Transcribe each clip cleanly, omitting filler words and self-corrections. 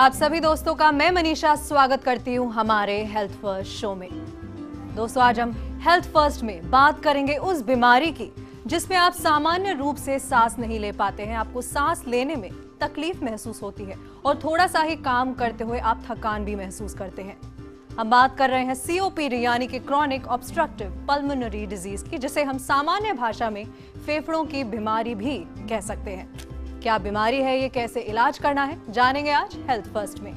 आप सभी दोस्तों का मैं मनीषा स्वागत करती हूं हमारे हेल्थ फर्स्ट शो में। दोस्तों, आज हम हेल्थ फर्स्ट में बात करेंगे उस बीमारी की जिसमें आप सामान्य रूप से सांस नहीं ले पाते हैं, आपको सांस लेने में तकलीफ महसूस होती है और थोड़ा सा ही काम करते हुए आप थकान भी महसूस करते हैं। हम बात कर रहे हैं सीओपीडी यानी कि क्रॉनिक ऑब्स्ट्रक्टिव पल्मोनरी डिजीज की, जिसे हम सामान्य भाषा में फेफड़ों की बीमारी भी कह सकते हैं। क्या बीमारी है ये, कैसे इलाज करना है, जानेंगे आज हेल्थ फर्स्ट में।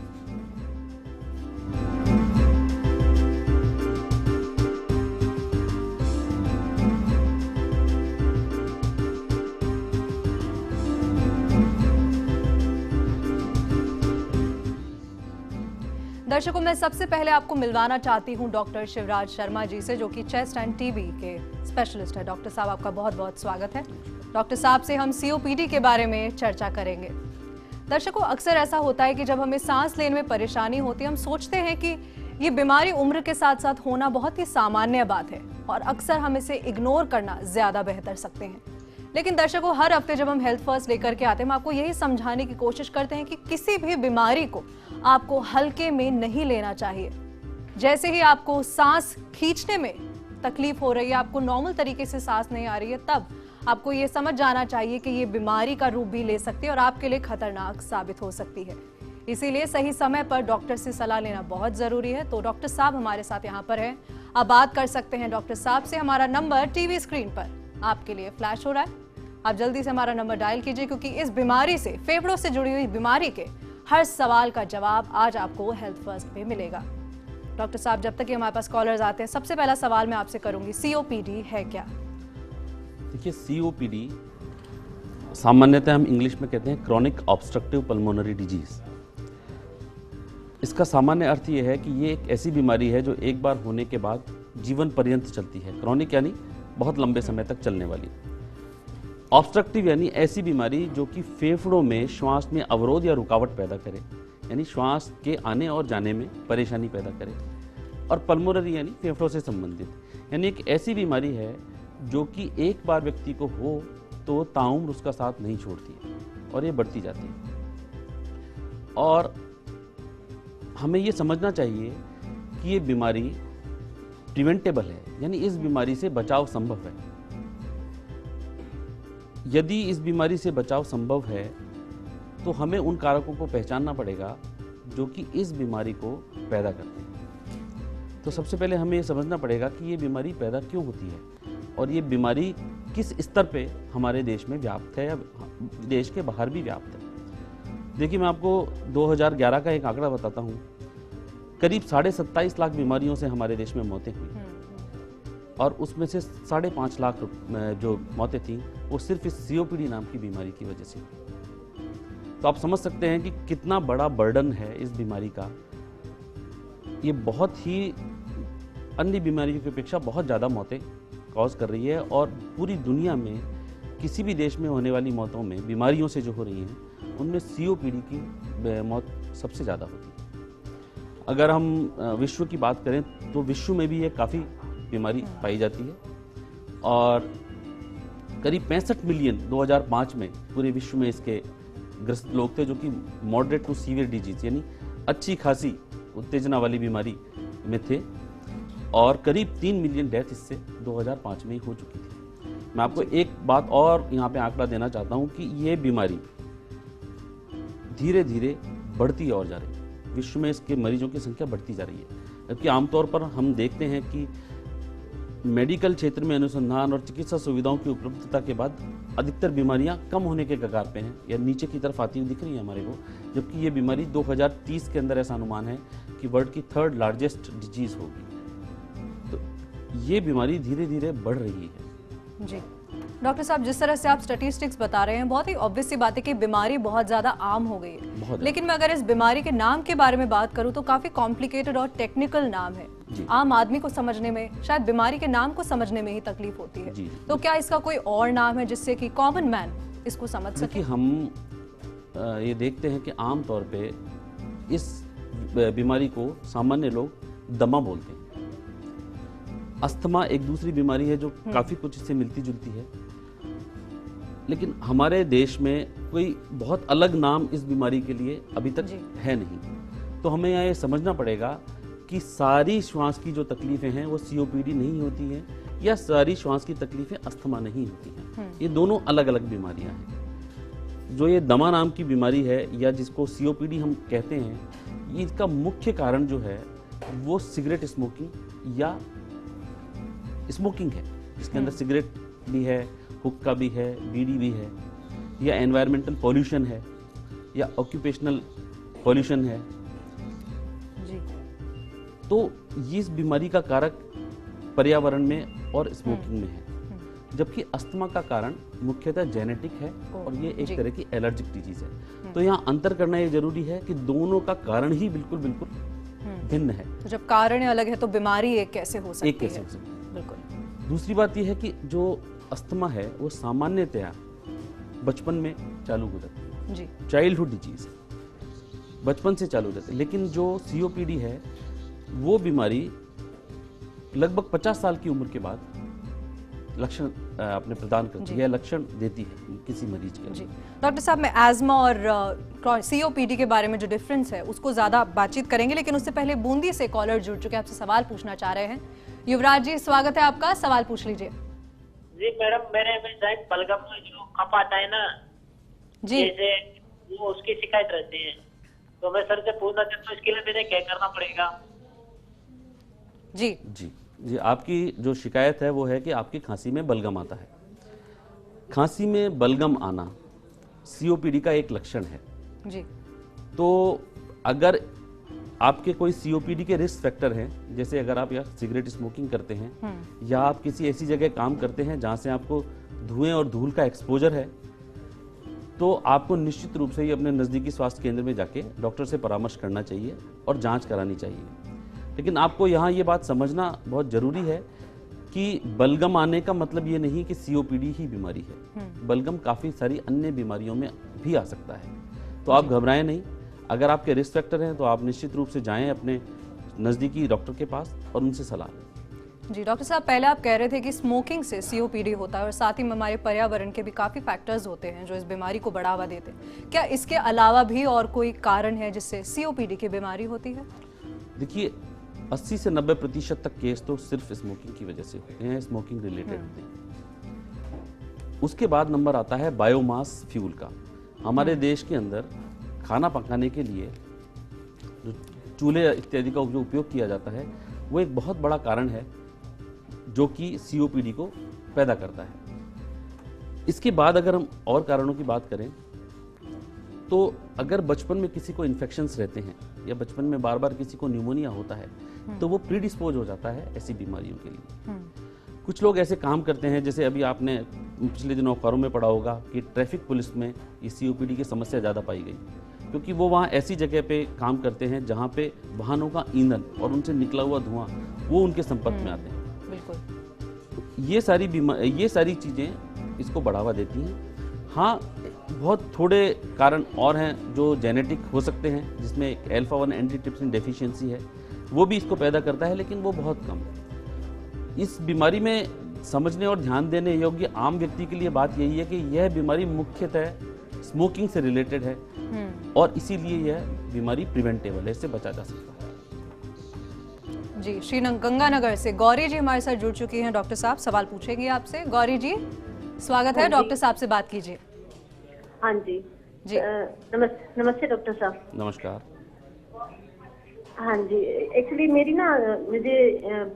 दर्शकों, मैं सबसे पहले आपको मिलवाना चाहती हूं डॉक्टर शिवराज शर्मा जी से, जो कि चेस्ट एंड टीबी के स्पेशलिस्ट है। डॉक्टर साहब, आपका बहुत बहुत स्वागत है। डॉक्टर साहब से हम सीओपीडी के बारे में चर्चा करेंगे। दर्शकों, अक्सर ऐसा होता है कि जब हमें सांस लेने में परेशानी होती है, हम सोचते हैं कि ये बीमारी उम्र के साथ साथ होना बहुत ही सामान्य बात है और अक्सर हम इसे इग्नोर करना ज्यादा बेहतर सकते हैं। लेकिन दर्शकों, हर हफ्ते जब हम हेल्थ फर्स्ट लेकर के आते हैं, हम आपको यही समझाने की कोशिश करते हैं कि किसी भी बीमारी को आपको हल्के में नहीं लेना चाहिए। जैसे ही आपको सांस खींचने में तकलीफ हो रही है, आपको नॉर्मल तरीके से सांस नहीं आ रही है, तब आपको ये समझ जाना चाहिए कि ये बीमारी का रूप भी ले सकती है और आपके लिए खतरनाक साबित हो सकती है। इसीलिए सही समय पर डॉक्टर से सलाह लेना बहुत जरूरी है। तो डॉक्टर साहब हमारे साथ यहाँ पर हैं, आप बात कर सकते हैं डॉक्टर साहब से। हमारा नंबर टीवी स्क्रीन पर आपके लिए फ्लैश हो रहा है, आप जल्दी से हमारा नंबर डायल कीजिए, क्योंकि इस बीमारी से, फेफड़ों से जुड़ी हुई बीमारी के हर सवाल का जवाब आज आपको हेल्थ फर्स्ट में मिलेगा। डॉक्टर साहब, जब तक कि हमारे पास कॉलर्स आते हैं, सबसे पहला सवाल मैं आपसे करूंगी, सीओपीडी है क्या? देखिए, सीओपीडी सामान्यतः हम इंग्लिश में कहते हैं क्रॉनिक ऑब्स्ट्रक्टिव पल्मोनरी डिजीज। इसका सामान्य अर्थ यह है कि ये एक ऐसी बीमारी है जो एक बार होने के बाद जीवन पर्यंत चलती है। क्रॉनिक यानी बहुत लंबे समय तक चलने वाली। ऑब्स्ट्रक्टिव यानी ऐसी बीमारी जो कि फेफड़ों में श्वास में अवरोध या रुकावट पैदा करे, यानी श्वास के आने और जाने में परेशानी पैदा करे। और पल्मोनरी यानी फेफड़ों से संबंधित, यानी एक ऐसी बीमारी है जो कि एक बार व्यक्ति को हो तो ताउम्र उसका साथ नहीं छोड़ती है और ये बढ़ती जाती है। और हमें ये समझना चाहिए कि ये बीमारी प्रिवेंटेबल है, यानी इस बीमारी से बचाव संभव है। यदि इस बीमारी से बचाव संभव है तो हमें उन कारकों को पहचानना पड़ेगा जो कि इस बीमारी को पैदा करते हैं। तो सबसे पहले हमें ये समझना पड़ेगा कि ये बीमारी पैदा क्यों होती है और ये बीमारी किस स्तर पे हमारे देश में व्याप्त है या देश के बाहर भी व्याप्त है। देखिए, मैं आपको 2011 का एक आंकड़ा बताता हूँ। करीब 27.5 लाख बीमारियों से हमारे देश में मौतें हुई और उसमें से 5.5 लाख जो मौतें थीं वो सिर्फ इस सीओपीडी नाम की बीमारी की वजह से। तो आप समझ सकते हैं कि कितना बड़ा बर्डन है इस बीमारी का। ये बहुत ही अन्य बीमारियों की अपेक्षा बहुत ज़्यादा मौतें कॉज कर रही है और पूरी दुनिया में किसी भी देश में होने वाली मौतों में, बीमारियों से जो हो रही हैं, उनमें सीओपीडी की मौत सबसे ज़्यादा होती है। अगर हम विश्व की बात करें तो विश्व में भी ये काफ़ी बीमारी पाई जाती है और करीब 65 मिलियन 2005 में पूरे विश्व में इसके ग्रस्त लोग थे, जो कि मॉडरेट टू सीवियर डिजीज यानी अच्छी खासी उत्तेजना वाली बीमारी में थे और करीब 3 मिलियन डेथ इससे 2005 में ही हो चुकी थी। मैं आपको एक बात और यहाँ पे आंकड़ा देना चाहता हूँ कि ये बीमारी धीरे धीरे बढ़ती और जा रही है। विश्व में इसके मरीजों की संख्या बढ़ती जा रही है, जबकि आमतौर पर हम देखते हैं कि मेडिकल क्षेत्र में अनुसंधान और चिकित्सा सुविधाओं की उपलब्धता के बाद अधिकतर बीमारियां कम होने के कगार पे हैं या नीचे की तरफ आती हुई दिख रही है हमारे को, जबकि ये बीमारी 2030 के अंदर ऐसा अनुमान है कि वर्ल्ड की 3rd लार्जेस्ट डिजीज होगी। तो ये बीमारी धीरे धीरे बढ़ रही है। जी डॉक्टर साहब, जिस तरह से आप स्टैटिस्टिक्स बता रहे हैं, बहुत ही ऑब्वियस सी बात है कि बीमारी बहुत ज्यादा आम हो गई है। लेकिन मैं अगर इस बीमारी के नाम के बारे में बात करूं तो काफी कॉम्प्लिकेटेड और टेक्निकल नाम है। आम आदमी को समझने में, शायद बीमारी के नाम को समझने में ही तकलीफ होती है। तो क्या इसका कोई और नाम है जिससे कि कॉमन मैन इसको समझ सके? हम ये देखते हैं कि आम तौर पे इस बीमारी को सामान्य लोग दमा बोलते हैं। अस्थमा एक दूसरी बीमारी है जो काफी कुछ इससे मिलती जुलती है। लेकिन हमारे देश में कोई बहुत अलग नाम इस बीमारी के लिए अभी तक जी। है नहीं। तो हमें यहाँ ये समझना पड़ेगा कि सारी श्वास की जो तकलीफें हैं वो सीओपीडी नहीं होती हैं, या सारी श्वास की तकलीफें अस्थमा नहीं होती हैं। ये दोनों अलग अलग बीमारियां हैं। जो ये दमा नाम की बीमारी है या जिसको सीओपीडी हम कहते हैं, ये इसका मुख्य कारण जो है वो सिगरेट स्मोकिंग या स्मोकिंग है, जिसके अंदर सिगरेट भी है, हुक्का भी है, बीड़ी भी है, या एनवायरमेंटल पॉल्यूशन है, या ऑक्यूपेशनल पॉल्यूशन है। जी। तो ये इस बीमारी का कारक पर्यावरण में और स्मोकिंग में है, जबकि अस्थमा का कारण मुख्यतः जेनेटिक है और ये एक जी। तरह की एलर्जिक डिजीज है। तो यहाँ अंतर करना ये जरूरी है कि दोनों का कारण ही बिल्कुल बिल्कुल भिन्न है। तो जब कारण अलग है तो बीमारी एक कैसे हो सकती एक कैसे है? हो सकती है। बिल्कुल। दूसरी बात यह है कि जो अस्थमा है वो सामान्यतया बचपन में चालू हो जाती है, जी। चाइल्डहुड डिजीज है, बचपन से चालू हो जाती है। लेकिन जो सीओपीडी है वो बीमारी लगभग 50 साल की उम्र के बाद लक्षण अपने प्रदान करती है, लक्षण देती है किसी मरीज के। जी डॉक्टर साहब, मैं एज़मा और सीओपीडी के बारे में जो डिफरेंस है उसको ज़्यादा बातचीत करेंगे, लेकिन उससे पहले बूंदी से कॉलर जुड़ चुके हैं, आपसे सवाल पूछना चाह रहे हैं। युवराज जी, स्वागत है आपका, सवाल पूछ लीजिए। जी मैडम, मेरे में शायद बलगम में जो कप आता है ना जी। जैसे वो उसकी शिकायत रहती है, तो मैं सर से पूछना चाहता हूँ इसके लिए मुझे क्या करना पड़ेगा? जी। जी जी, आपकी जो शिकायत है वो है कि आपकी खांसी में बलगम आता है। खांसी में बलगम आना सीओपीडी का एक लक्षण है। जी। तो अगर आपके कोई सीओपीडी के रिस्क फैक्टर हैं, जैसे अगर आप या सिगरेट स्मोकिंग करते हैं या आप किसी ऐसी जगह काम करते हैं जहां से आपको धुएं और धूल का एक्सपोजर है, तो आपको निश्चित रूप से ही अपने नज़दीकी स्वास्थ्य केंद्र में जाके डॉक्टर से परामर्श करना चाहिए और जांच करानी चाहिए। लेकिन आपको यहाँ ये बात समझना बहुत ज़रूरी है कि बलगम आने का मतलब ये नहीं कि सीओपीडी ही बीमारी है। बलगम काफ़ी सारी अन्य बीमारियों में भी आ सकता है। तो आप घबराएं नहीं। अगर आपके रिस्क फैक्टर हैं तो आप निश्चित रूप से जाएं अपने नज़दीकी डॉक्टर के पास और उनसे सलाह लें। जी डॉक्टर साहब, पहले आप कह रहे थे कि स्मोकिंग से सीओपीडी होता है और साथ ही में हमारे पर्यावरण के भी काफ़ी फैक्टर्स होते हैं जो इस बीमारी को बढ़ावा देते हैं। क्या इसके अलावा भी और कोई कारण है जिससे सीओपीडी की बीमारी होती है? देखिए, 80 से 90% तक केस तो सिर्फ स्मोकिंग की वजह से होते हैं, स्मोकिंग रिलेटेड होते हैं। उसके बाद नंबर आता है बायोमास फ्यूल का। हमारे देश के अंदर खाना पकाने के लिए जो चूल्हे इत्यादि का जो उपयोग किया जाता है वो एक बहुत बड़ा कारण है जो कि सीओपीडी को पैदा करता है। इसके बाद अगर हम और कारणों की बात करें तो अगर बचपन में किसी को इन्फेक्शंस रहते हैं या बचपन में बार बार किसी को न्यूमोनिया होता है तो वो प्रीडिस्पोज हो जाता है ऐसी बीमारियों के लिए। कुछ लोग ऐसे काम करते हैं, जैसे अभी आपने पिछले दिनों अखबारों में पढ़ा होगा कि ट्रैफिक पुलिस में ये सीओपीडी की समस्या ज़्यादा पाई गई, क्योंकि वो वहाँ ऐसी जगह पे काम करते हैं जहाँ पे वाहनों का ईंधन और उनसे निकला हुआ धुआं वो उनके संपर्क में आते हैं। बिल्कुल। ये सारी चीज़ें इसको बढ़ावा देती हैं। हाँ, बहुत थोड़े कारण और हैं जो जेनेटिक हो सकते हैं, जिसमें एक अल्फा 1 एंटीट्रिप्सिन डेफिशिएंसी है, वो भी इसको पैदा करता है, लेकिन वो बहुत कम है। इस बीमारी में समझने और ध्यान देने योग्य आम व्यक्ति के लिए बात यही है कि यह बीमारी मुख्यतः स्मोकिंग से रिलेटेड है और इसीलिए यह बीमारी प्रिवेंटेबल है, इससे बचा जा सकता है। जी, गंगानगर से गौरी जी हमारे साथ जुड़ चुकी हैं। डॉक्टर साहब सवाल पूछेंगे आपसे। गौरी जी, स्वागत है, डॉक्टर साहब से बात कीजिए। हाँ जी। जी। नमस्ते डॉक्टर साहब। नमस्कार। हाँ जी, एक्चुअली मुझे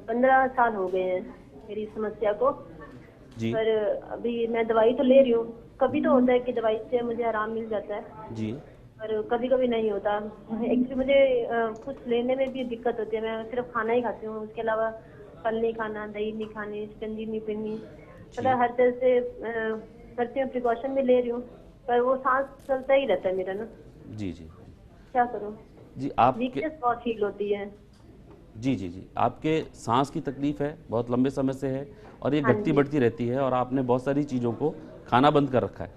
15 साल हो गए हैं मेरी समस्या को। जी पर अभी मैं दवाई तो ले रही हूँ। कभी तो होता है कि दवाई से मुझे आराम मिल जाता है, जी पर कभी कभी नहीं होता। एक्चुअली मुझे कुछ लेने में भी दिक्कत होती है। मैं सिर्फ खाना ही खाती हूँ, उसके अलावा फल नहीं खाना, दही नहीं खानी, शिकंजी नहीं पीनी, मतलब हर तरह से करती हूँ, प्रिकॉशन भी ले रही हूँ, पर वो सांस चलता ही रहता है मेरा ना। जी जी क्या करूँ? जी आपके वीकनेस बहुत फील होती है। जी आपके सांस की तकलीफ है, बहुत लंबे समय से है और ये हाँ घटती जी। बढ़ती रहती है और आपने बहुत सारी चीज़ों को खाना बंद कर रखा है।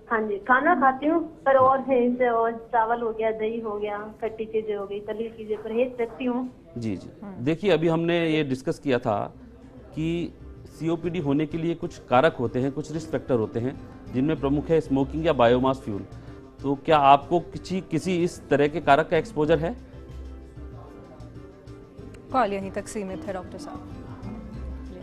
हाँ जी, खाना खाती हूँ, पर और है इनसे, और चावल हो गया, दही हो गया, खट्टी चीजें हो गई, तली चीजें परहेज रखती हूँ। जी देखिए, अभी हमने ये डिस्कस किया था कि सीओपीडी होने के लिए कुछ कारक होते हैं, कुछ रिस्क फैक्टर होते हैं जिनमें प्रमुख है स्मोकिंग या बायोमास फ्यूल। तो क्या आपको किसी इस तरह के कारक का एक्सपोजर है? कॉल यहीं तक सीमित है डॉक्टर साहब।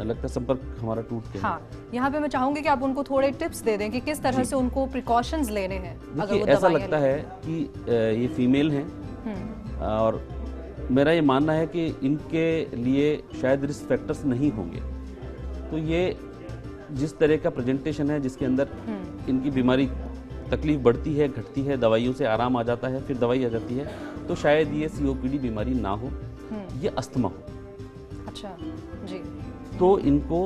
लगता है संपर्क हमारा टूट गया। हाँ, यहाँ पे मैं चाहूंगी कि आप उनको थोड़े टिप्स दे दें कि किस तरह से उनको प्रिकॉशंस लेने हैं अगर देखिए, वो ऐसा दवाइयाँ लगता लें। है कि ये फीमेल हैं और मेरा ये मानना है कि इनके लिए शायद रिस्क फैक्टर्स नहीं होंगे। तो ये जिस तरह का प्रेजेंटेशन है जिसके अंदर इनकी बीमारी तकलीफ बढ़ती है, घटती है, दवाइयों से आराम आ जाता है, फिर दवाई आ जाती है, तो शायद ये COPD बीमारी ना हो, ये अस्थमा हो। अच्छा जी। तो इनको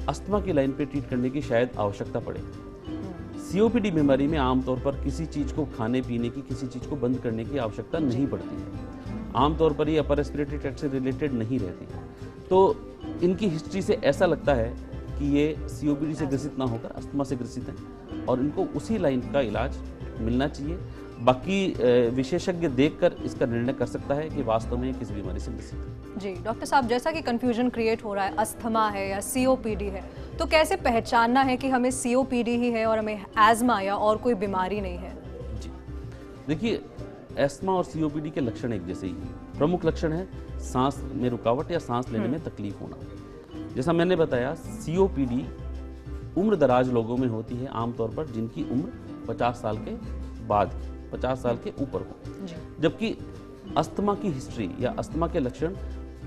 अस्थमा की लाइन पे ट्रीट करने की शायद आवश्यकता पड़े। COPD बीमारी में आमतौर पर किसी चीज़ को खाने पीने की, किसी चीज़ को बंद करने की आवश्यकता नहीं पड़ती है। आमतौर पर ये अपर रेस्पिरेटरी ट्रैक्ट से रिलेटेड नहीं रहती है। तो इनकी हिस्ट्री से ऐसा लगता है कि ये COPD से ग्रसित ना होकर अस्थमा से ग्रसित हैं और इनको उसी लाइन का इलाज मिलना चाहिए। बाकी विशेषज्ञ देखकर इसका निर्णय कर सकता है कि वास्तव में किस बीमारी से ग्रसित है। जी डॉक्टर साहब, जैसा कि कंफ्यूजन क्रिएट हो रहा है, अस्थमा है या COPD है, तो कैसे पहचानना है कि हमें COPD ही है और हमें एज़मा या और कोई बीमारी नहीं है? जी देखिए, एस्थमा और COPD के लक्षण एक जैसे ही हैं। प्रमुख लक्षण है सांस में रुकावट या सांस लेने में तकलीफ होना। जैसा मैंने बताया, COPD उम्र दराज लोगों में होती है आमतौर पर, जिनकी उम्र 50 साल के बाद, 50 साल के ऊपर हो। जबकि अस्थमा की हिस्ट्री या अस्थमा के लक्षण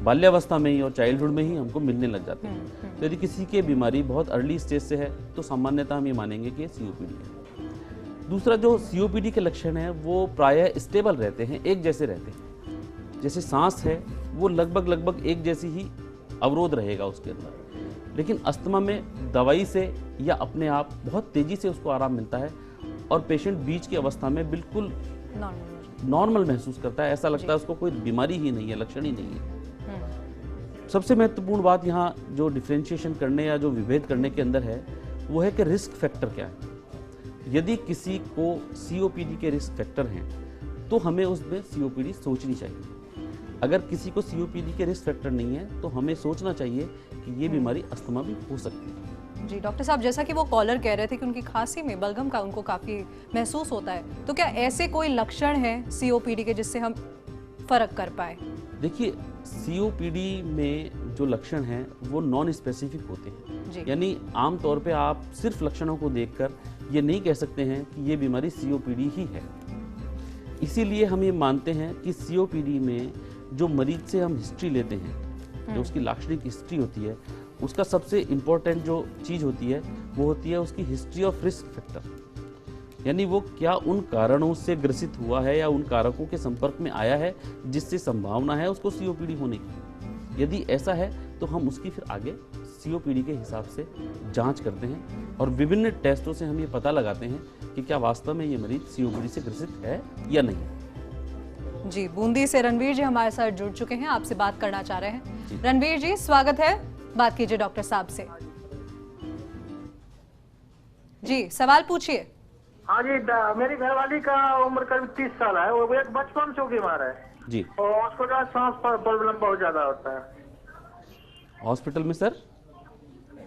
बाल्यावस्था में ही और चाइल्डहुड में ही हमको मिलने लग जाते हैं। तो यदि किसी की बीमारी बहुत अर्ली स्टेज से है तो सामान्यतः हम ये मानेंगे कि COPD है। दूसरा जो COPD के लक्षण है वो प्रायः स्टेबल रहते हैं, एक जैसे रहते हैं। जैसे सांस है वो लगभग एक जैसी ही अवरोध रहेगा उसके अंदर, लेकिन अस्थमा में दवाई से या अपने आप बहुत तेजी से उसको आराम मिलता है और पेशेंट बीच की अवस्था में बिल्कुल नॉर्मल महसूस करता है। ऐसा लगता है उसको कोई बीमारी ही नहीं है, लक्षण ही नहीं है। सबसे महत्वपूर्ण बात यहाँ जो डिफ्रेंशिएशन करने या जो विभेद करने के अंदर है वो है कि रिस्क फैक्टर क्या है। यदि किसी को COPD के रिस्क फैक्टर हैं तो हमें उसमें COPD सोचनी चाहिए। अगर किसी को COPD के रिस्क फैक्टर नहीं है तो हमें सोचना चाहिए कि ये बीमारी अस्थमा भी हो सकती है। जी डॉक्टर साहब, जैसा कि वो कॉलर कह रहे थे कि उनकी खांसी में बलगम का उनको काफ़ी महसूस होता है, तो क्या ऐसे कोई लक्षण हैं COPD के जिससे हम फर्क कर पाए? देखिए, COPD में जो लक्षण हैं वो नॉन स्पेसिफिक होते हैं, यानी आमतौर पे आप सिर्फ लक्षणों को देखकर ये नहीं कह सकते हैं कि ये बीमारी COPD ही है। इसीलिए हम ये मानते हैं कि COPD में जो मरीज से हम हिस्ट्री लेते हैं, जो उसकी लाक्षणिक हिस्ट्री होती है, उसका सबसे इम्पोर्टेंट जो चीज़ होती है वो होती है उसकी हिस्ट्री ऑफ रिस्क फैक्टर, यानी वो क्या उन कारणों से ग्रसित हुआ है या उन कारकों के संपर्क में आया है जिससे संभावना है उसको COPD होने की। यदि ऐसा है तो हम उसकी फिर आगे COPD के हिसाब से जांच करते हैं और विभिन्न टेस्टों से हम ये पता लगाते हैं कि क्या वास्तव में ये मरीज COPD से ग्रसित है या नहीं। जी, बूंदी से रणवीर जी हमारे साथ जुड़ चुके हैं, आपसे बात करना चाह रहे हैं। रणवीर जी, स्वागत है, बात कीजिए डॉक्टर साहब से। जी, सवाल पूछिए। हाँ जी, मेरी घरवाली का उम्र करीब 30 साल है। वो एक बचपन से बीमार है जी, और उसको जो सांस प्रॉब्लम बहुत ज्यादा होता है। हॉस्पिटल में सर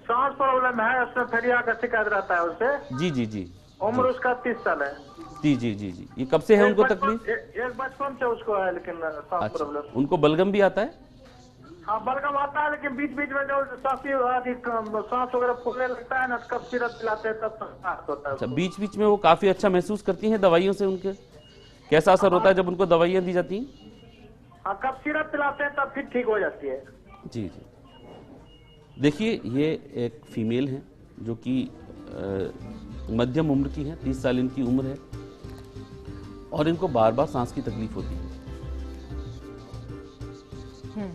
सांस प्रॉब्लम है, उसमें फेरिया का शिकायत रहता है उससे। जी जी जी, उम्र उसका 30 साल है। जी जी जी जी, ये कब से है उनको तकलीफ? एक बचपन से उसको है, लेकिन सांस अच्छा, प्रॉब्लम। उनको बलगम भी आता है? हाँ, बलगम आता है, लेकिन बीच बीच में जो सांस वगैरह फूलने लगता है ना, कब सिरप पिलाते हैं तब सांस होता है। अच्छा, बीच बीच में वो काफी अच्छा महसूस करती हैं दवाइयों से? उनके कैसा असर होता है जब उनको दवाइयाँ दी जाती हैं? हाँ, कब सिरप पिलाते हैं तब फिर ठीक हो जाती है। जी जी, देखिए, ये एक फीमेल हैं जो कि मध्यम उम्र की हैं, 30 साल इनकी उम्र है और इनको बार बार सांस की तकलीफ होती है।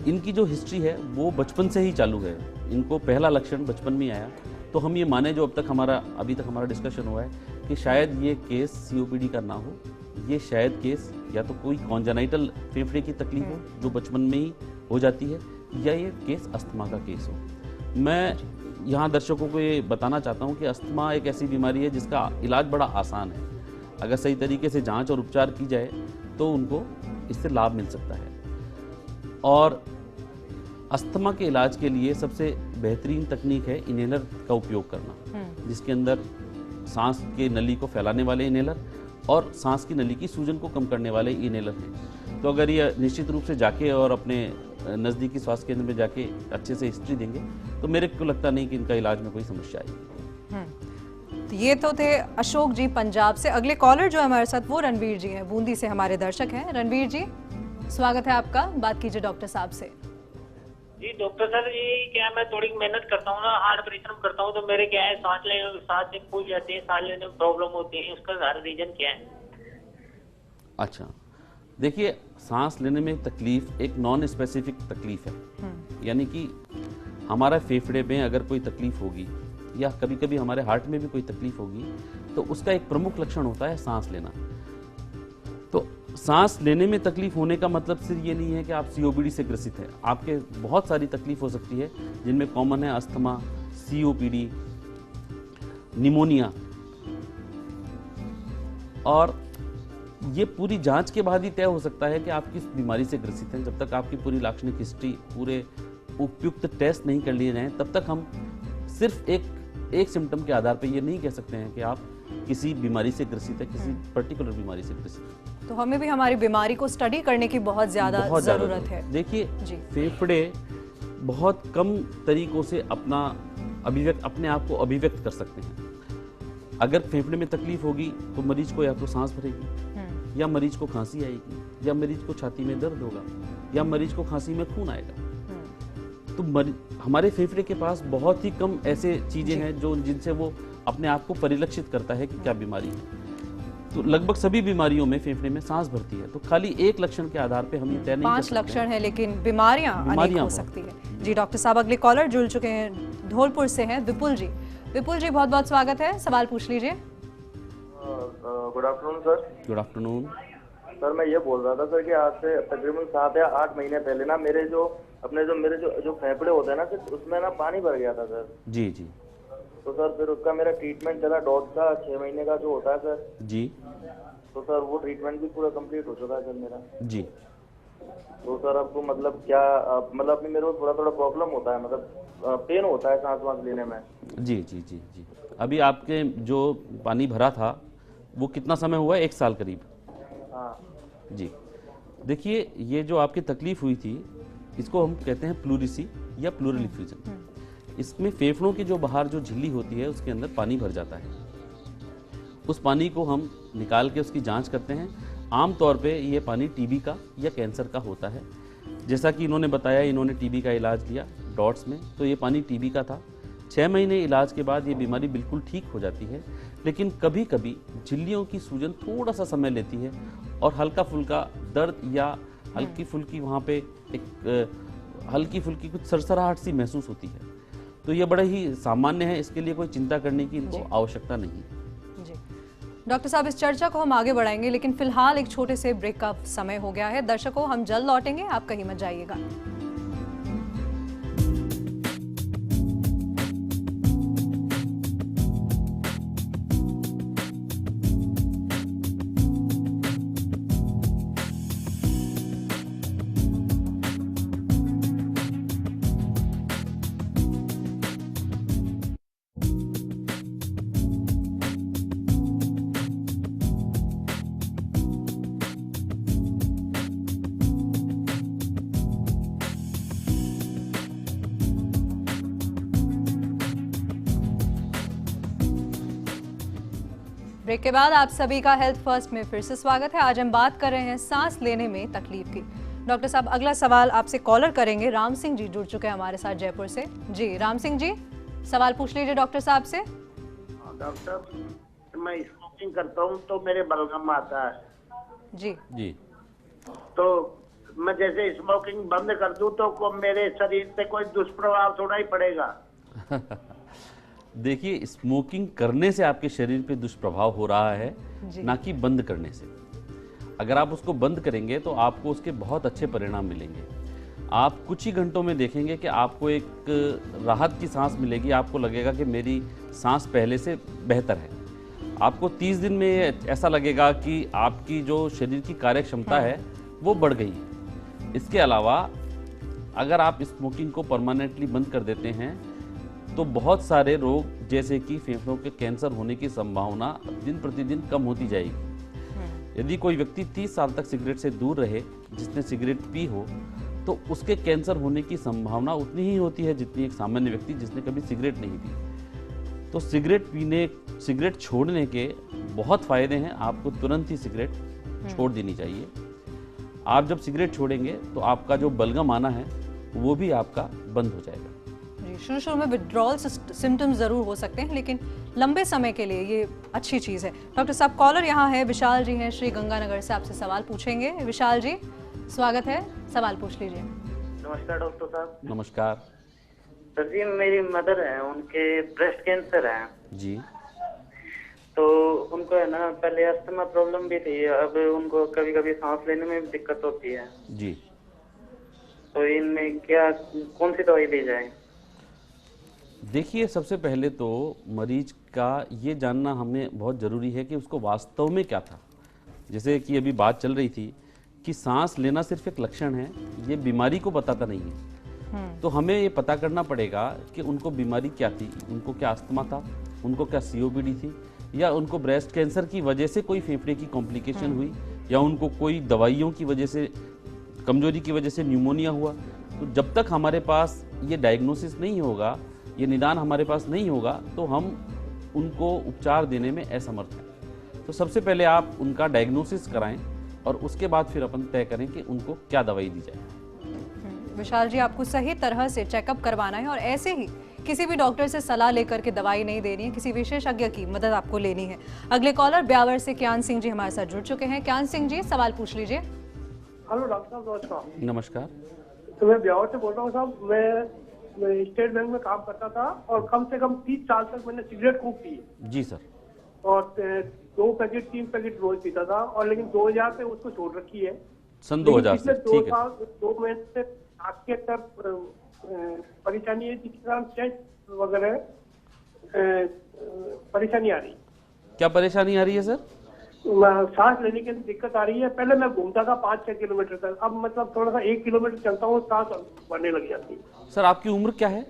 इनकी जो हिस्ट्री है वो बचपन से ही चालू है। इनको पहला लक्षण बचपन में आया, तो हम ये माने जो अभी तक हमारा डिस्कशन हुआ है कि शायद ये केस COPD का ना हो, ये शायद केस या तो कोई कॉन्जेनाइटल फेफड़े की तकलीफ हो जो बचपन में ही हो जाती है, या ये केस अस्थमा का केस हो। मैं यहाँ दर्शकों को ये बताना चाहता हूँ कि अस्थमा एक ऐसी बीमारी है जिसका इलाज बड़ा आसान है। अगर सही तरीके से जांच और उपचार की जाए तो उनको इससे लाभ मिल सकता है। और अस्थमा के इलाज के लिए सबसे बेहतरीन तकनीक है इनहेलर का उपयोग करना, जिसके अंदर सांस के नली को फैलाने वाले इनहेलर और सांस की नली की सूजन को कम करने वाले इनहेलर हैं। तो अगर ये निश्चित रूप से जाके और अपने नज़दीकी स्वास्थ्य केंद्र में जाके अच्छे से हिस्ट्री देंगे तो मेरे को लगता नहीं कि इनका इलाज में कोई समस्या आएगी। तो ये तो थे अशोक जी पंजाब से। अगले कॉलर जो है हमारे साथ वो रणवीर जी हैं, बूंदी से हमारे दर्शक हैं। रणवीर जी, स्वागत है आपका, बात कीजिए डॉक्टर साहब से। जी डॉक्टर सर, ये क्या मैं थोड़ी मेहनत करता हूँ ना, हार्ड परिश्रम करता हूँ, तो मेरे क्या है सांस फूल जाती है, सांस लेने में प्रॉब्लम होती है, उसका हर रीजन क्या है? अच्छा, देखिए सांस लेने में तकलीफ एक नॉन स्पेसिफिक तकलीफ है, यानी कि हमारा फेफड़े में अगर कोई तकलीफ होगी या कभी कभी हमारे हार्ट में भी कोई तकलीफ होगी तो उसका एक प्रमुख लक्षण होता है सांस लेना। तो सांस लेने में तकलीफ होने का मतलब सिर्फ ये नहीं है कि आप सीओपीडी से ग्रसित है, आपके बहुत सारी तकलीफ हो सकती है जिनमें कॉमन है अस्थमा, सीओपीडी, निमोनिया। और ये पूरी जांच के बाद ही तय हो सकता है कि आप किस बीमारी से ग्रसित हैं। जब तक आपकी पूरी लाक्षणिक हिस्ट्री, पूरे उपयुक्त टेस्ट नहीं कर लिए जाएं, तब तक हम सिर्फ एक सिम्टम के आधार पर ये नहीं कह सकते हैं कि आप किसी बीमारी से ग्रसित है, किसी पर्टिकुलर बीमारी से ग्रसित है। तो हमें भी हमारी बीमारी को स्टडी करने की बहुत ज्यादा जरूरत है। देखिए फेफड़े बहुत कम तरीकों से अपने आप को अभिव्यक्त कर सकते हैं। अगर फेफड़े में तकलीफ होगी तो मरीज को या तो सांस भरेगी, या मरीज को खांसी आएगी, या मरीज को छाती में दर्द होगा, या मरीज को खांसी में खून आएगा। तो हमारे फेफड़े के पास बहुत ही कम ऐसे चीजें हैं जो जिनसे वो अपने आप को परिलक्षित करता है कि क्या बीमारी है। तो लगभग सभी बीमारियों में फेफड़े में सांस भरती है। तो खाली एक लक्षण के आधार पे हम ये तय नहीं कर सकते। 5 लक्षण है लेकिन बीमारियां अनेक हो सकती है। जी डॉक्टर साहब, अगले कॉलर जुड़ चुके हैं, धौलपुर से हैं विपुल जी। विपुल जी, बहुत बहुत स्वागत है, सवाल पूछ लीजिए। Good afternoon sir. Good afternoon sir, मैं ये बोल रहा था सर कि आज से तकरीबन 7 या 8 महीने पहले ना मेरे जो फेफड़े होते हैं ना सर, उसमें ना पानी भर गया था सर। जी जी। तो सर फिर उसका मेरा ट्रीटमेंट चला, डॉट का 6 महीने का जो होता है सर। जी। तो सर वो ट्रीटमेंट भी पूरा कंप्लीट हो चुका है सर मेरा। जी। तो सर आपको मतलब क्या मतलब अपनी मेरे को थोड़ा थोड़ा प्रॉब्लम होता है, मतलब पेन होता है सांस वास लेने में। जी जी जी जी। अभी आपके जो पानी भरा था वो कितना समय हुआ है? 1 साल करीब। हाँ जी। देखिए ये जो आपकी तकलीफ हुई थी इसको हम कहते हैं प्लूरिसी या प्लूरल इफ्यूजन। इसमें फेफड़ों की जो बाहर जो झिल्ली होती है उसके अंदर पानी भर जाता है। उस पानी को हम निकाल के उसकी जांच करते हैं। आमतौर पे ये पानी टीबी का या कैंसर का होता है। जैसा कि इन्होंने बताया, इन्होंने टीबी का इलाज लिया डॉट्स में, तो ये पानी टीबी का था। 6 महीने इलाज के बाद ये बीमारी बिल्कुल ठीक हो जाती है, लेकिन कभी कभी झिल्लियों की सूजन थोड़ा सा समय लेती है और हल्का फुल्का दर्द या हल्की फुल्की वहाँ पे एक हल्की फुल्की कुछ सरसराहट सी महसूस होती है। तो ये बड़ा ही सामान्य है, इसके लिए कोई चिंता करने की इनको आवश्यकता नहीं है। जी डॉक्टर साहब, इस चर्चा को हम आगे बढ़ाएंगे, लेकिन फिलहाल एक छोटे से ब्रेक का समय हो गया है। दर्शकों, हम जल्द लौटेंगे, आप कहीं मत जाइएगा। ब्रेक के बाद आप सभी का हेल्थ फर्स्ट में फिर से स्वागत है। आज हम बात कर रहे हैं सांस लेने में तकलीफ की। डॉक्टर साहब, अगला सवाल आपसे कॉलर करेंगे। राम सिंह जी जुड़ चुके हैं हमारे साथ जयपुर से। जी राम सिंह जी, सवाल पूछ लीजिए डॉक्टर साहब से। डॉक्टर, मैं स्मोकिंग करता हूँ तो मेरे बलगम आता है। जी जी। तो मैं जैसे स्मोकिंग बंद कर दूं तो मेरे शरीर पे कोई दुष्प्रभाव थोड़ा ही पड़ेगा? देखिए, स्मोकिंग करने से आपके शरीर पे दुष्प्रभाव हो रहा है, ना कि बंद करने से। अगर आप उसको बंद करेंगे तो आपको उसके बहुत अच्छे परिणाम मिलेंगे। आप कुछ ही घंटों में देखेंगे कि आपको एक राहत की सांस मिलेगी। आपको लगेगा कि मेरी सांस पहले से बेहतर है। आपको 30 दिन में ऐसा लगेगा कि आपकी जो शरीर की कार्य क्षमता है वो बढ़ गई है। इसके अलावा अगर आप स्मोकिंग को परमानेंटली बंद कर देते हैं तो बहुत सारे रोग जैसे कि फेफड़ों के कैंसर होने की संभावना दिन प्रतिदिन कम होती जाएगी। यदि कोई व्यक्ति 30 साल तक सिगरेट से दूर रहे, जिसने सिगरेट पी हो, तो उसके कैंसर होने की संभावना उतनी ही होती है जितनी एक सामान्य व्यक्ति जिसने कभी सिगरेट नहीं पी। तो सिगरेट छोड़ने के बहुत फायदे हैं। आपको तुरंत ही सिगरेट छोड़ देनी चाहिए। आप जब सिगरेट छोड़ेंगे तो आपका जो बलगम आना है वो भी आपका बंद हो जाएगा। जी, शुरू में विड्रॉल सिम्टम्स जरूर हो सकते हैं, लेकिन लंबे समय के लिए ये अच्छी चीज़ है। डॉक्टर साहब, कॉलर यहाँ है, विशाल जी हैं श्री गंगानगर से, आपसे सवाल पूछेंगे। विशाल जी, स्वागत है, सवाल पूछ लीजिए। नमस्कार डॉक्टर साहब। नमस्कार। सर जी, मेरी मदर है, उनके ब्रेस्ट कैंसर है जी। तो उनको है ना, पहले अस्थमा प्रॉब्लम भी थी, अब उनको कभी कभी सांस लेने में भी दिक्कत होती है जी। तो इनमें क्या, कौन सी दवाई ली जाए? देखिए, सबसे पहले तो मरीज का ये जानना हमें बहुत ज़रूरी है कि उसको वास्तव में क्या था। जैसे कि अभी बात चल रही थी कि सांस लेना सिर्फ एक लक्षण है, ये बीमारी को बताता नहीं है। तो हमें ये पता करना पड़ेगा कि उनको बीमारी क्या थी, उनको क्या अस्थमा था, उनको क्या COPD थी, या उनको ब्रेस्ट कैंसर की वजह से कोई फेफड़े की कॉम्प्लिकेशन हुई, या उनको कोई दवाइयों की वजह से, कमजोरी की वजह से न्यूमोनिया हुआ। तो जब तक हमारे पास ये डायग्नोसिस नहीं होगा, ये निदान हमारे पास नहीं होगा, तो हम उनको उपचार देने में असमर्थ हैं। तो सबसे पहले आप उनका डायग्नोसिस कराएं और उसके बाद फिर अपन तय करें कि उनको क्या दवाई दी जाए। विशाल जी, आपको सही तरह से चेकअप करवाना है और ऐसे ही किसी भी डॉक्टर से सलाह लेकर के दवाई नहीं देनी है, किसी विशेषज्ञ की मदद आपको लेनी है। अगले कॉलर ब्यावर से क्यान सिंह जी हमारे साथ जुड़ चुके हैं। क्यान सिंह जी, सवाल पूछ लीजिए। हेलो डॉक्टर साहब, नमस्कार। नमस्कार। तो मैं ब्यावर से बोल रहा हूँ साहब। मैं स्टेट बैंक में काम करता था और कम से कम 30 साल तक मैंने सिगरेट खूब पी। जी सर। और 2 पैकेट 3 पैकेट रोज पीता था, और लेकिन 2000 से उसको छोड़ रखी है। सन 2000 से, ठीक है। 2 महीने से आँख के तरफ परेशानी है, जिस तरह चेस्ट वगैरह परेशानी आ रही। क्या परेशानी आ रही है सर? सांस लेने की दिक्कत आ रही है। पहले मैं घूमता था 5-6 किलोमीटर तक, अब मतलब थोड़ा सा 1 किलोमीटर चलता हूँ, सांस बढ़ने लग जाती है। सर, आपकी उम्र क्या है?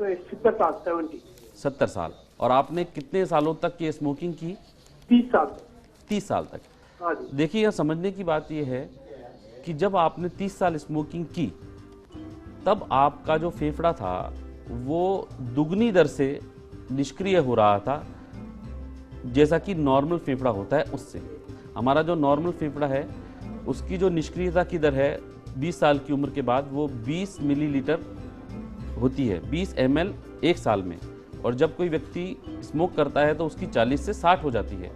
तो 70 साल 70 साल। और आपने कितने सालों तक ये स्मोकिंग की? 30 साल 30 साल तक। हाँ जी। देखिए, यहाँ समझने की बात ये है कि जब आपने 30 साल स्मोकिंग की, तब आपका जो फेफड़ा था वो दुगनी दर से निष्क्रिय हो रहा था, जैसा कि नॉर्मल फेफड़ा होता है उससे। हमारा जो नॉर्मल फेफड़ा है उसकी जो निष्क्रियता की दर है 20 साल की उम्र के बाद वो 20 मिलीलीटर होती है, 20 ml एक साल में। और जब कोई व्यक्ति स्मोक करता है तो उसकी 40 से 60 हो जाती है।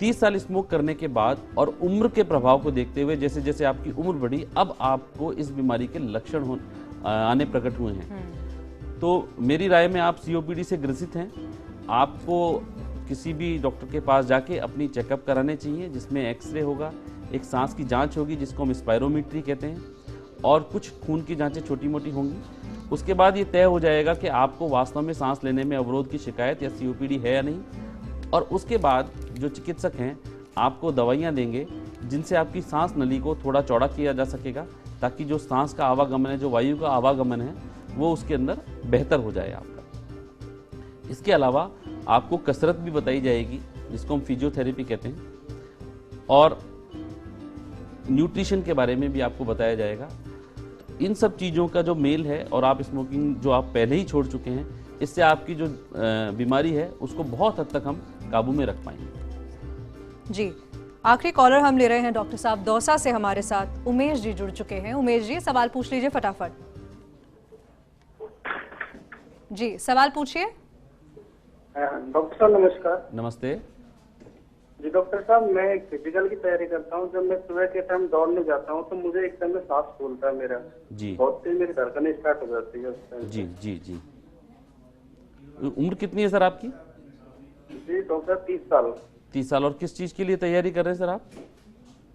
30 साल स्मोक करने के बाद और उम्र के प्रभाव को देखते हुए जैसे जैसे आपकी उम्र बढ़ी, अब आपको इस बीमारी के लक्षण आने प्रकट हुए हैं। तो मेरी राय में आप COPD से ग्रसित हैं। आपको किसी भी डॉक्टर के पास जाके अपनी चेकअप कराने चाहिए, जिसमें एक्सरे होगा, एक सांस की जांच होगी जिसको हम स्पायरोमीट्री कहते हैं, और कुछ खून की जांचें छोटी मोटी होंगी। उसके बाद ये तय हो जाएगा कि आपको वास्तव में सांस लेने में अवरोध की शिकायत या COPD है या नहीं। और उसके बाद जो चिकित्सक हैं आपको दवाइयाँ देंगे जिनसे आपकी सांस नली को थोड़ा चौड़ा किया जा सकेगा, ताकि जो सांस का आवागमन है, जो वायु का आवागमन है, वो उसके अंदर बेहतर हो जाए आपका। इसके अलावा आपको कसरत भी बताई जाएगी, जिसको हम फिजियोथेरेपी कहते हैं, और न्यूट्रिशन के बारे में भी आपको बताया जाएगा। इन सब चीज़ों का जो मेल है, और आप स्मोकिंग जो आप पहले ही छोड़ चुके हैं, इससे आपकी जो बीमारी है उसको बहुत हद तक हम काबू में रख पाएंगे। जी, आखिरी कॉलर हम ले रहे हैं डॉक्टर साहब। दौसा से हमारे साथ उमेश जी जुड़ चुके हैं। उमेश जी, सवाल पूछ लीजिए फटाफट। जी, सवाल पूछिए। डॉक्टर साहब नमस्कार। नमस्ते जी डॉक्टर साहब, मैं एक फिजिकल की तैयारी करता हूँ। जब मैं सुबह के टाइम दौड़ने जाता हूँ तो मुझे एक टाइम में सांस फूलता है मेरा जी। बहुत तेज मेरी धड़कनें स्टार्ट हो जाती है उस टाइम। जी जी जी। उम्र कितनी है सर आपकी? जी डॉक्टर 30 साल। 30 साल। और किस चीज़ के लिए तैयारी कर रहे हैं सर आप?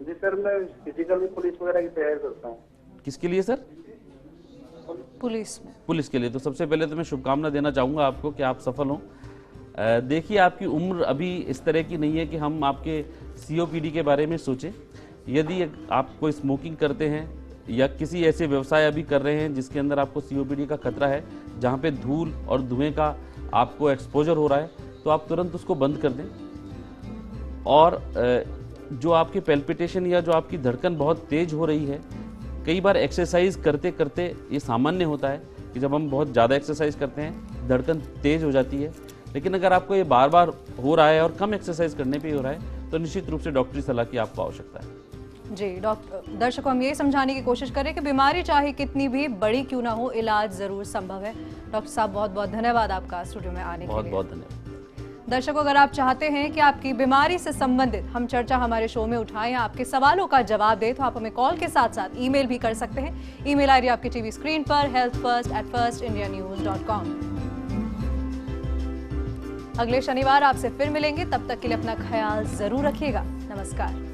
जी सर, मैं फिजिकल में पुलिस वगैरह की तैयारी करता हूँ। किसके लिए सर? पुलिस में। पुलिस के लिए। तो सबसे पहले तो मैं शुभकामना देना चाहूँगा आपको कि आप सफल हों। देखिए, आपकी उम्र अभी इस तरह की नहीं है कि हम आपके COPD के बारे में सोचें। यदि आप कोई स्मोकिंग करते हैं या किसी ऐसे व्यवसाय अभी कर रहे हैं जिसके अंदर आपको COPD का खतरा है, जहाँ पे धूल और धुएं का आपको एक्सपोजर हो रहा है, तो आप तुरंत उसको बंद कर दें। और जो आपके पैल्पिटेशन या जो आपकी धड़कन बहुत तेज हो रही है, कई बार एक्सरसाइज करते करते ये सामान्य होता है कि जब हम बहुत ज़्यादा एक्सरसाइज करते हैं धड़कन तेज हो जाती है, लेकिन अगर आपको ये बार बार हो रहा है और कम एक्सरसाइज करने पे ही हो रहा है तो निश्चित रूप से डॉक्टरी सलाह की आपको आवश्यकता है। जी डॉक्टर, दर्शकों हम ये समझाने की कोशिश करें कि बीमारी चाहे कितनी भी बड़ी क्यों ना हो, इलाज जरूर संभव है। डॉक्टर साहब बहुत बहुत धन्यवाद आपका स्टूडियो में आने के लिए। बहुत बहुत धन्यवाद। दर्शकों, अगर आप चाहते हैं कि आपकी बीमारी से संबंधित हम चर्चा हमारे शो में उठाएं या आपके सवालों का जवाब दें, तो आप हमें कॉल के साथ साथ ईमेल भी कर सकते हैं। ईमेल आईडी आपकी टीवी स्क्रीन पर healthfirst@firstindianews.com। अगले शनिवार आपसे फिर मिलेंगे, तब तक के लिए अपना ख्याल जरूर रखिएगा। नमस्कार।